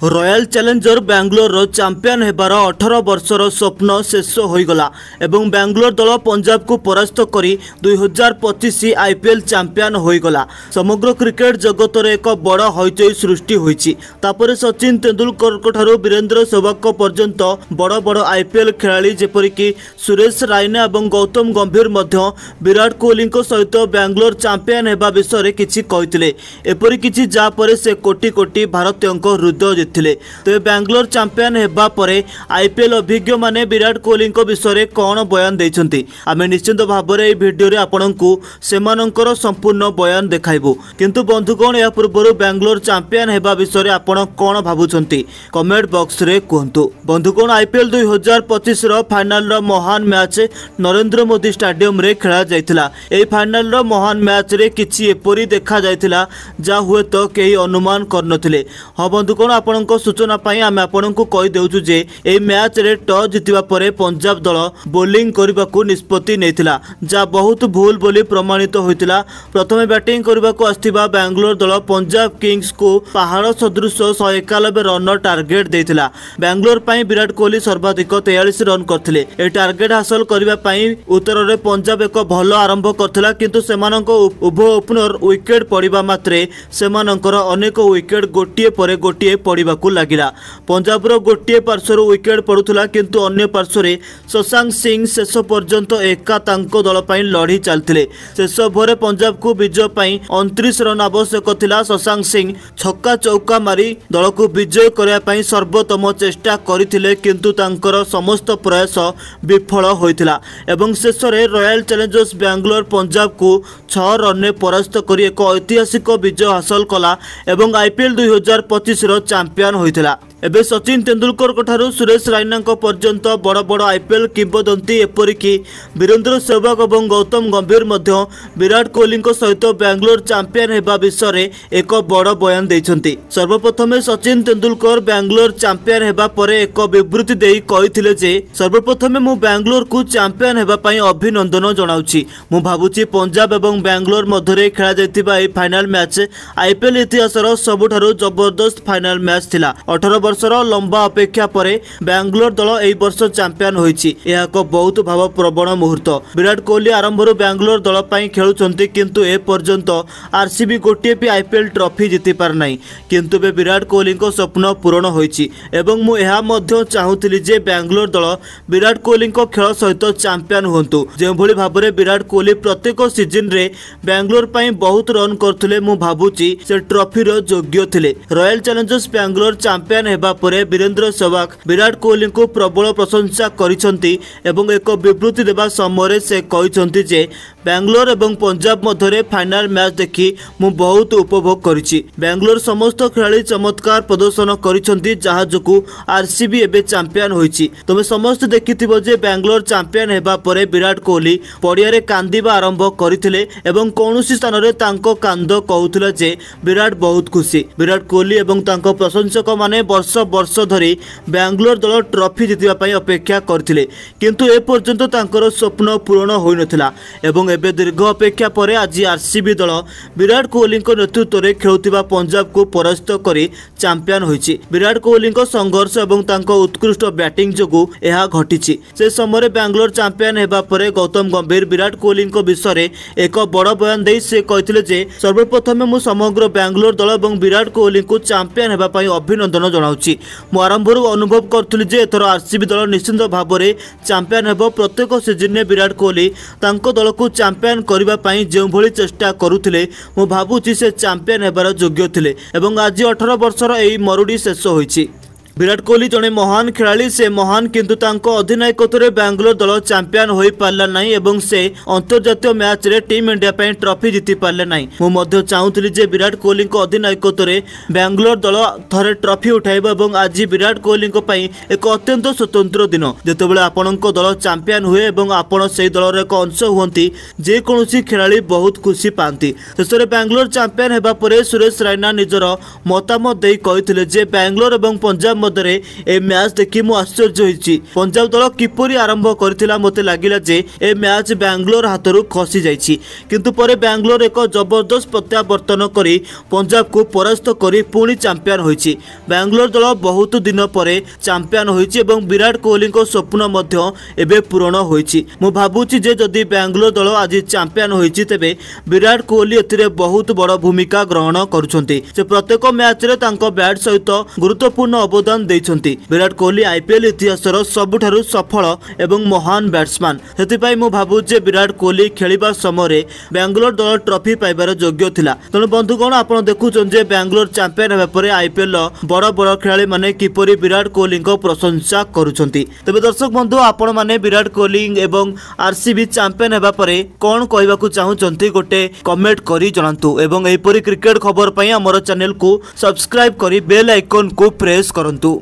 Royal challenger Bangalore champion हेबार 18 वर्षर स्वप्न शेष होईगला एवं बैंगलोर दल पंजाब को परास्त करी 2025 आईपीएल चैंपियन होईगला। समग्र क्रिकेट जगत रे एक बड़ हईचई सृष्टि होईची। तापरे सचिन तेंदुलकर ठारू वीरेंद्र सहवाग पर्यंत बड़ बड़ आईपीएल खेलाड़ी जेपरिक सुरेश रायना और गौतम गंभीर मध्य विराट कोहली सहित बैंगलोर चैंपियन हेबा विषय किछि कहिथिले। एपरि किछि जा परे से कोटी कोटी भारतीयक हृदय तेज बैंगलोर चैंपियन हेबा परे आईपीएल अभिज्ञ माने विराट कोहली विषय कौन बयान देइछंती आमे निश्चित भाव में भिडियो रे आपनकु सेमानंकर संपूर्ण बयान देखाइबु। किंतु बंधुगण या पूर्व बैंगलोर चैंपियन हेबा विषय आपण कौन भाबुछंती कमेंट बॉक्स रे कहंतु। बंधुगण आईपीएल 2025 रो फाइनल रो महान मैच नरेंद्र मोदी स्टेडियम रे खेला जायतिला। एई फाइनल रो महान मैच रे किछि एपरि देखा जायतिला जा हुए तो केही अनुमान करनथिले। हां बंधुगण आपण सूचना आम आपको कहीदेचु जे ए मैच रे टॉस जीतिबा परे पंजाब दल बोलिंग करने को निष्पत्ति नेतिला जा बहुत भूल बोली प्रमाणित होइतिला। प्रथमे बैटिंग करने को आस्थिबा बैंगलोर दल पंजाब किंग्स को पहाड़ सदृश 191 रन टार्गेट देइतिला। बैंगलोर पई विराट कोहली सर्वाधिक 43 रन करथिले। ए टार्गेट हासिल करबा पई उत्तर रे पंजाब एक भल आरंभ करथिला किंतु सेमानक उभय ओपनर विकेट पड़िबा मात्रे सेमानकर अनेक विकेट गोटिए परे गोटिए पड़िबा लगिला। पंजाब गोटे पार्श्वर विकेट पड़ूला किंतु अन्य पार्श्वर शशांक सिंह शेष पर्यंत एका तांको दल पई लड़ी चलते। शेष ओभर पंजाब को विजय पई 29 रन आवश्यक थिला। शशांक सिंह छक्का चौका मारी दल को विजय करने पई सर्वोत्तम चेष्टा करथिले किंतु तांकर समस्त प्रयास विफल होइतिला एवं शेष रे रॉयल चैलेंजर्स बैंगलोर पंजाब को 6 रन में परास्त करी एक ऐतिहासिक विजय हासिल कला एवं आईपीएल 2025 रो चैंपियन होइतिला। एबे सचिन तेंदुलकर ठारू सुरेश रायना पर्यंत बड़ बड़ आईपीएल किंवदंती एपरिक वीरेंद्र सहवाग और गौतम गंभीर मध्य विराट कोहली सहित बैंगलोर चैंपियन हेबा विषय एक बड़ बयान देइछंती। सर्वप्रथम सचिन तेंदुलकर बैंगलोर चैंपियन हेबा परे एक विवृत्ति देई कहिथिले जे सर्वप्रथम मु बैंगलोर को चैंपियन हेबा पई अभिनंदन जणाउछि। मु भाबुछि पंजाब एवं बैंगलोर मध्य खेला जायतिबा ए फाइनल मैच आईपीएल इतिहासर सबुठारू जबरदस्त फाइनल मैच थिला। 18 वर्षर लंबा अपेक्षा परे बैंगलोर दल एई वर्ष चैंपियन होईछि। यह एक बहुत भावप्रवण मुहूर्त। विराट कोहली आरंभ बैंगलोर दल पई खेलुछंती किंतु ए पर्यंत आरसीबी गोटे भी आईपीएल ट्रॉफी जीति पार नाही किंतु बे विराट कोहली को स्वप्न पूर्ण होईछि एवं मु एहा मध्य चाहूतिली जे बैंगलोर दल विराट कोहली को खेल सहित चैंपियन होंतु। जे भली भाबरे विराट कोहली प्रत्येक सीजन रे बैंगलोर पई बहुत रन करथुले मु भाबुछि से ट्रॉफी रो योग्य थिले। रॉयल चैलेंजर्स बैंगलोर चैंपियन हेबा परे वीरेंद्र सहवाग विराट कोहली को प्रबल प्रशंसा करिसंती एवं एक विवृत्ति देबा समय से कहिसंती जे बैंगलोर एवं पंजाब मध्य फाइनल मैच देखि मु बहुत उपभोग करिछि। बैंगलोर समस्त खिलाड़ी चमत्कार प्रदर्शन करिसंती जहा जोकु आरसीबी एबे चैंपियन होईछि। तमे समस्त देखिथिबो जे बैंगलोर चैंपियन हेबा परे विराट कोहली पड़िया रे कांदिबा आरंभ करिथिले एवं कोनोसी स्थान रे तांको कांद कहउथिला जे विराट बहुत खुशी। विराट कोहली एवं तांको प्रशंसक माने वर्ष वर्ष धरी बैंगलोर दल ट्रॉफी जीतिबा पई अपेक्षा करथिले किंतु ए पर्यंत तांकर स्वप्न पूर्ण होई नथिला एवं एबे दीर्घ अपेक्षा परे आज आरसीबी दल विराट कोहली नेतृत्व में खेलुथिबा पंजाब को परास्त करी चैंपियन होईछि। विराट कोहली संघर्ष एवं तांको उत्कृष्ट बैटिंग जोगु एहा घटिछि। से समय बैंगलोर चैंपियन हेबा परे गौतम गंभीर विराट कोहली विषय एक बड़ बयान दे से कहिथिले जे सर्वप्रथम मु समग्र बैंगलोर दल एवं विराट कोहली को चैंपियन हेबा पई अभिनंदन जणाउछि। मु आरंभ अनुभव करथुली जे एथर आरसीबी दल निश्चित भाव में चैंपियन हेबो। प्रत्येक सीजन में विराट कोहली तांको दल को चैंपियन करबा पई जे भली चेष्टा करुथिले मु भाबुछि से चैंपियन हेबार योग्य थिले एवं आज 18 वर्षर एई मरुडी शेष होईछि। विराट कोहली जड़े महान खिलाड़ी से महान किंतु तांको अधिनायकत्व बैंगलोर दल चैंपियन हो पारला नहीं एवं से अंतर्जातीय मैच रे टीम इंडिया पे ट्रॉफी जीति पारले नहीं। मु मध्य चाहूतिली जे विराट कोहली को अधिनायकत्व रे बैंगलोर दल थरे ट्रॉफी उठाइबो एवं आज विराट कोहली को पई एक अत्यंत स्वतंत्र दिन जेतेबेले आपनको दल चैंपियन हुए एवं आपण से दल रे एक अंश हुंती जे कोनोसी खिलाड़ी बहुत खुशी पांती। शेषरे बैंगलोर चैंपियन हेबा परे सुरेश रायना निजर मतामत देई कहिथिले जे बैंगलोर एवं पंजाब पदरे ए मैच देखि मु आश्चर्य होइछि। पंजाब दल किपरि आरंभ करथिला मते लागिला जे ए मैच बेंगलोर हाथरू खसी जाइछि, किंतु परे बेंगलोर एक जबरदस्त प्रत्यावर्तन करी पंजाब को परास्त करी पुणी चैंपियन होइछि। बेंगलोर दल बहुत दिन परे चैंपियन होइछि एवं विराट कोहली को स्वप्न मध्य एबे पूर्ण होइछि। मु भाबुछि जे जदि बेंगलोर दल आज चैंपियन होइछि तेबे विराट कोहली एथिरे बहुत बड़ भूमिका ग्रहण करुछन्ति। से प्रत्येक मैच रे तांको बैट सहित गुरुत्वपूर्ण अवदान दैछन्ति। विराट कोहली आईपीएल इतिहासर सबुठारु सफल एवं महान बैट्समैन। सेतिपाई मु भाबुछि जे विराट कोहली खेलिबा समय बेंगलोर दल ट्रॉफी पाइबार योग्य थिला। तेणु बंधुगण आपण देखुछन जे बेंगलोर चैंपियन हेबा परे आईपीएल बड़ बड़ खेलाड़ी माने किपरि विराट कोहली को प्रशंसा करुछन्ति। तबे दर्शक बंधु आपण माने विराट कोहली एवं आरसीबी चैंपियन हेबा परे कोन कहबाकू चाहुचन्ति गोटे कमेंट करी जणांतु एवं एपरि क्रिकेट खबर पई हमर चैनल को सब्सक्राइब करी बेल आइकन को प्रेस करंतु।